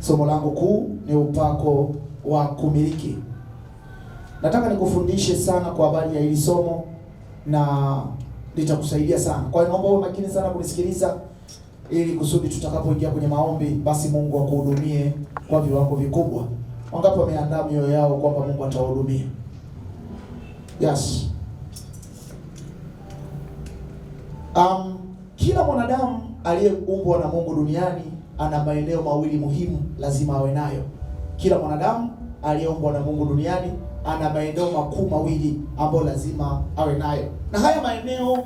Somo langu kuu ni upako wa kumiliki. Nataka nikufundishe sana kwa habari ya hili somo na litakusaidia sana. Kwa hiyo naomba uwe makini sana kunisikiliza ili kusudi tutakapoingia kwenye maombi basi Mungu akuhudumie kwa viwango vikubwa. Wangapi wameandaa mioyo yao kwamba Mungu atawahudumia? Yes. Kila mwanadamu aliyeumbwa na Mungu duniani ana maeneo mawili muhimu lazima awe nayo. Kila mwanadamu aliyeumbwa na Mungu duniani ana maeneo makuu mawili ambayo lazima awe nayo. Na haya maeneo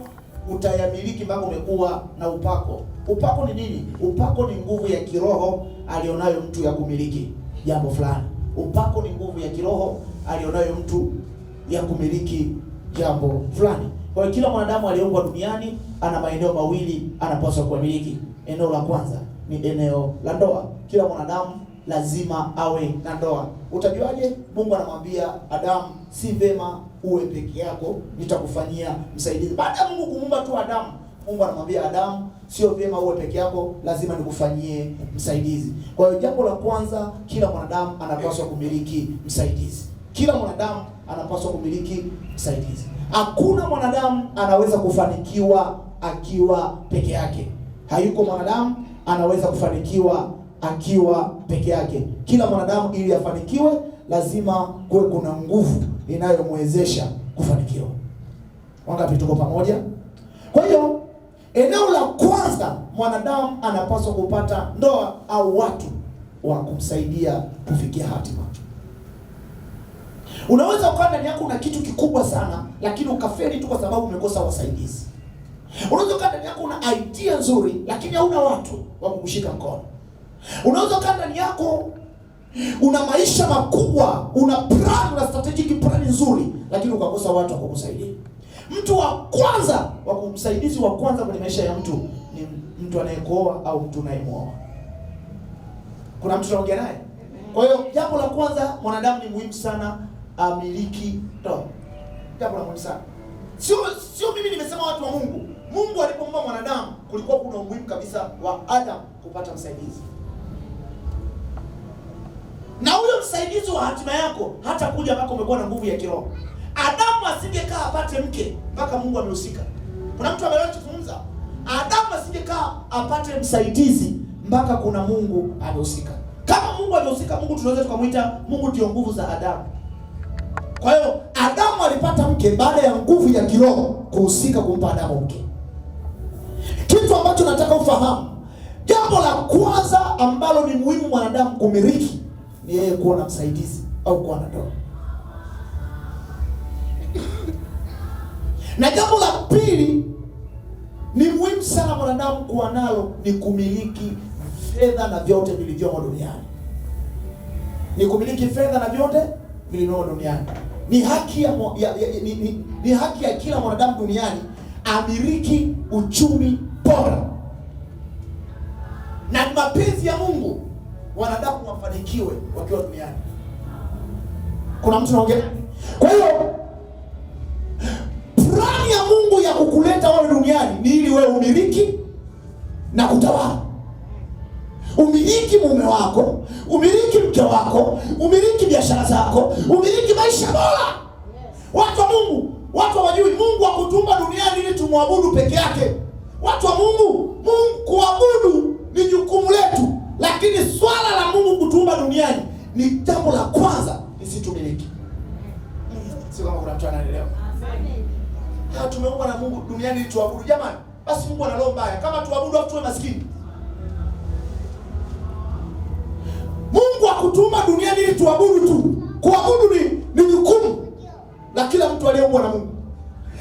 utayamiliki mpaka umekuwa na upako. Upako ni nini? Upako ni nguvu ya kiroho alionayo mtu ya kumiliki jambo fulani. Upako ni nguvu ya kiroho alionayo mtu ya kumiliki jambo fulani. Kwa hiyo kila mwanadamu aliyeumbwa duniani ana maeneo mawili anapaswa kumiliki. Eneo la kwanza ni eneo la ndoa. Kila mwanadamu lazima awe na ndoa. Utajuaje? Mungu anamwambia Adamu, si vema uwe peke yako, nitakufanyia msaidizi. Baada ya Mungu kumuumba tu Adamu, Mungu anamwambia Adamu, sio vema uwe peke yako, lazima nikufanyie msaidizi. Kwa hiyo jambo la kwanza, kila mwanadamu anapaswa kumiliki msaidizi. Kila mwanadamu anapaswa kumiliki msaidizi. Hakuna mwanadamu anaweza kufanikiwa akiwa peke yake. Hayuko mwanadamu anaweza kufanikiwa akiwa peke yake. Kila mwanadamu ili afanikiwe lazima kuwe kuna nguvu inayomwezesha kufanikiwa. Wangapi tuko pamoja? Kwa hiyo eneo la kwanza, mwanadamu anapaswa kupata ndoa au watu wa kumsaidia kufikia hatima. Unaweza ukawa ndani yako una kitu kikubwa sana lakini ukafeli tu kwa sababu umekosa wasaidizi. Unaweza ukawa ndani yako una idea nzuri lakini hauna watu wa kukushika mkono. Unaweza ukawa ndani yako una maisha makubwa, una plan, una strategic plan nzuri lakini ukakosa watu wa kukusaidia. Mtu wa kwanza wa kumsaidizi wa kwanza kwenye maisha ya mtu ni mtu anayekuoa au mtu unayemwoa. Kuna mtu anaongea naye? Kwa hiyo jambo la kwanza, mwanadamu ni muhimu sana amiliki ndoa. Jambo la muhimu sana. Sio mimi nimesema watu wa Mungu. Mungu alipomuumba mwanadamu kulikuwa kuna umuhimu kabisa wa Adam kupata msaidizi. Na huyo msaidizi wa hatima yako hata kuja mpaka umekuwa na nguvu ya kiroho. Adamu asingekaa apate mke mpaka Mungu amehusika. Kuna mtu ameelewa kuzungumza? Adamu asingekaa apate msaidizi mpaka kuna Mungu amehusika. Kama Mungu amehusika, Mungu tunaweza tukamwita Mungu ndio nguvu za Adamu. Kwa hiyo Adamu alipata mke baada ya nguvu ya kiroho kuhusika kumpa Adamu mke. Kitu ambacho nataka ufahamu, jambo la kwanza ambalo ni muhimu mwanadamu kumiliki ni yeye kuwa na msaidizi au kuwa na ndoa. Na jambo la pili ni muhimu sana mwanadamu kuwa nalo ni kumiliki fedha na vyote vilivyomo duniani. Ni kumiliki fedha na vyote vilivyomo duniani. Ni haki ni haki ya kila mwanadamu duniani amiliki uchumi bora. Na mapenzi ya Mungu wanadamu wafanikiwe wakiwa duniani. Kuna mtu anaongea? Kwa hiyo plani ya Mungu ya kukuleta wewe duniani ni ili wewe umiliki na kutawala. Umiliki mume wako, umiliki mke wako, umiliki biashara zako, umiliki maisha bora. Watu wa Mungu, watu hawajui Mungu akutumba duniani ili tumwabudu peke yake. Watu wa Mungu, Mungu kuabudu ni jukumu letu, lakini swala la Mungu kutumba duniani ni jambo la kwanza lisitumiliki. Sio kama kuna mtu anaelewa. Tumeumbwa na Mungu duniani ili tuabudu. Jamani, basi Mungu ana roho mbaya. Kama tuabudu afu tuwe maskini. Mungu akutuma duniani ili tuabudu tu. Kuabudu ni jukumu la kila mtu aliyeumbwa na Mungu.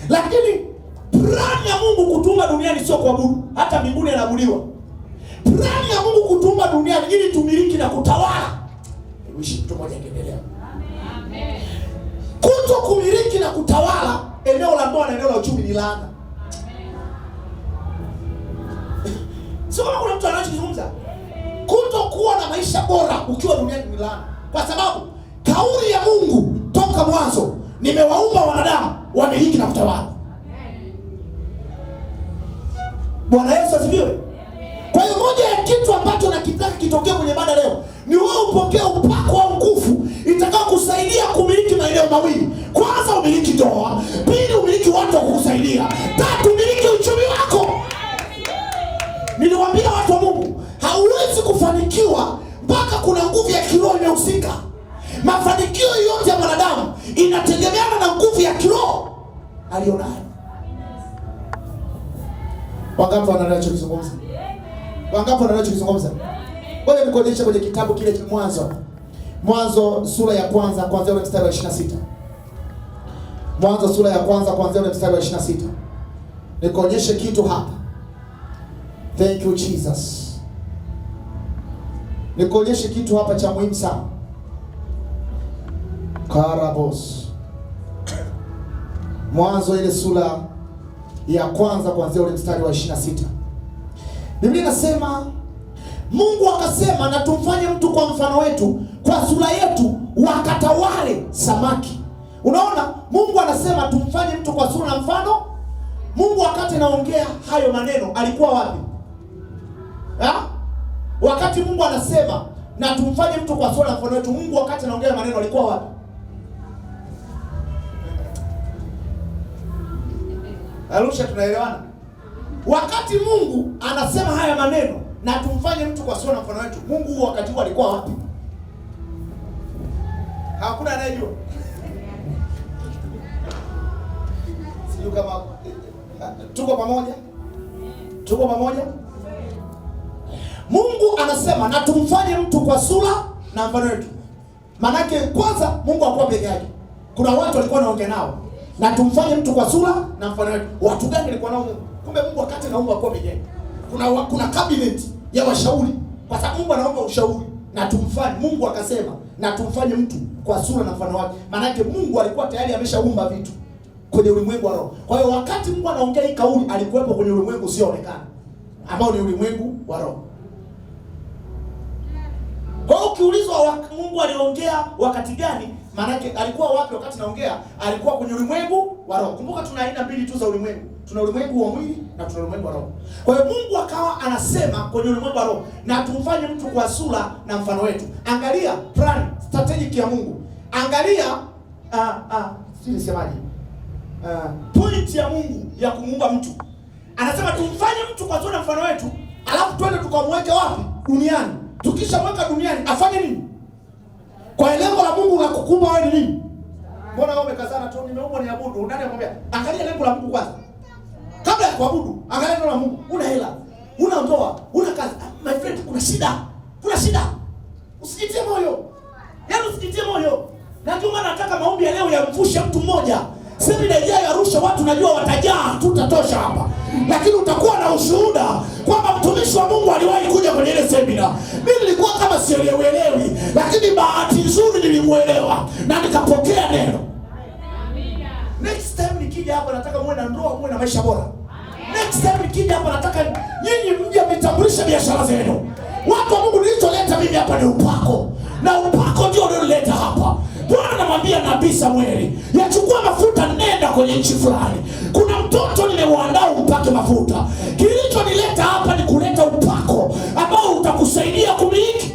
Lakini plani ya Mungu kutuma duniani sio kuabudu. Hata mbinguni anaabudiwa. Plani ya Mungu kutuma duniani ili tumiliki na kutawala. Uishi mtu mmoja akiendelea. Amen. Kuto kumiliki na kutawala eneo la ndoa na eneo la uchumi ni laana. Sio kama kuna mtu anachozungumza. Kutokuwa na maisha bora ukiwa duniani ni laana. Kwa sababu kauli ya Mungu toka mwanzo, nimewaumba wanadamu wamiliki na kutawala. Bwana Yesu asifiwe. Kwa hiyo moja ya kitu ambacho nakitaka kitokee kwenye mada leo ni mpaka kuna nguvu ya kiroho imehusika. Mafanikio yote ya mwanadamu inategemeana na nguvu ya kiroho alionayo. Wangapi wanachokizungumza? Wangapi wanachokizungumza? Ngoja nikuonyeshe kwenye kitabu kile cha Mwanzo sura ya kwanza kuanzia ule mstari wa 26. Mwanzo sura ya kwanza kuanzia ule mstari wa 26. Nikuonyeshe kitu hapa. Thank you Jesus. Nikuonyeshe kitu hapa cha muhimu sana. Karabos. Mwanzo ile sura ya kwanza kuanzia ule mstari wa 26. Biblia inasema Mungu akasema, na tumfanye mtu kwa mfano wetu, kwa sura yetu, wakatawale samaki. Unaona, Mungu anasema tumfanye mtu kwa sura na mfano. Mungu wakati anaongea hayo maneno alikuwa wapi? Wakati Mungu anasema na tumfanye mtu kwa sura na mfano wetu, Mungu wakati anaongea maneno alikuwa wapi? Arusha, tunaelewana? Wakati Mungu anasema haya maneno na tumfanye mtu kwa sura na mfano wetu, Mungu huo wakati huo alikuwa wapi? Hakuna anayejua. Sijui kama tuko pamoja. Tuko pamoja? Mungu anasema na tumfanye mtu kwa sura na mfano wetu. Manake kwanza Mungu hakuwa peke yake. Kuna watu walikuwa wanaongea nao. Na tumfanye mtu kwa sura na mfano wetu. Watu gani walikuwa nao? Kumbe Mungu wakati anaomba hakuwa peke yake. Kuna cabinet ya washauri. Kwa sababu Mungu anaomba ushauri. Na tumfanye, Mungu akasema na tumfanye mtu kwa sura na mfano wake. Manake Mungu alikuwa tayari ameshaumba vitu kwenye ulimwengu wa roho. Kwa hiyo wakati Mungu anaongea hii kauli alikuwepo kwenye ulimwengu usioonekana, ambao ni ulimwengu wa roho. Kwa hiyo ukiulizwa Mungu aliongea wakati gani, maana yake alikuwa wapi wakati anaongea? Alikuwa kwenye ulimwengu wa roho. Kumbuka tuna aina mbili tu za ulimwengu. Tuna ulimwengu wa mwili na tuna ulimwengu wa roho. Kwa hiyo Mungu akawa anasema kwenye ulimwengu wa roho, na tumfanye mtu kwa sura na mfano wetu. Angalia plan strategic ya Mungu. Angalia nisemaje? Point ya Mungu ya kumuumba mtu. Anasema tumfanye mtu kwa sura na mfano wetu, alafu twende tukamweke wapi? Duniani. Tukishamweka duniani afanye nini? Kwa lengo la Mungu la kukumba wewe ni nini? Mbona wewe umekazana tu nimeumbwa niabudu? Nani akwambia? Angalia lengo la Mungu kwanza. Kabla ya kuabudu, angalia lengo la Mungu. Una hela, una ndoa, una kazi. My friend, kuna shida. Kuna shida. Usijitie moyo. Yaani usijitie moyo. Na ndio maana nataka maombi ya leo yamvushe mtu mmoja. Semina ijayo Arusha watu najua watajaa, tutatosha hapa. Lakini utakuwa na ushuhuda kwamba mtumishi wa Mungu aliwahi kuja kwenye ile semina. Mimi nilikuwa kama sielewi, lakini bahati nzuri nilimuelewa na nikapokea neno. Amina. Next time nikija hapa nataka muwe na ndoa, muwe na maisha bora. Next time nikija hapa nataka nyinyi mje mtambulishe biashara zenu. Watu wa Mungu, nilitoleta mimi hapa ni upako. Na upako ndio ulioleta hapa. Bwana anamwambia Nabii Samueli, yachukua mafuta nenda kwenye nchi fulani. Kuna mtoto nimeuandaa upake mafuta. Kilichonileta hapa ni kuleta upako ambao utakusaidia kumiliki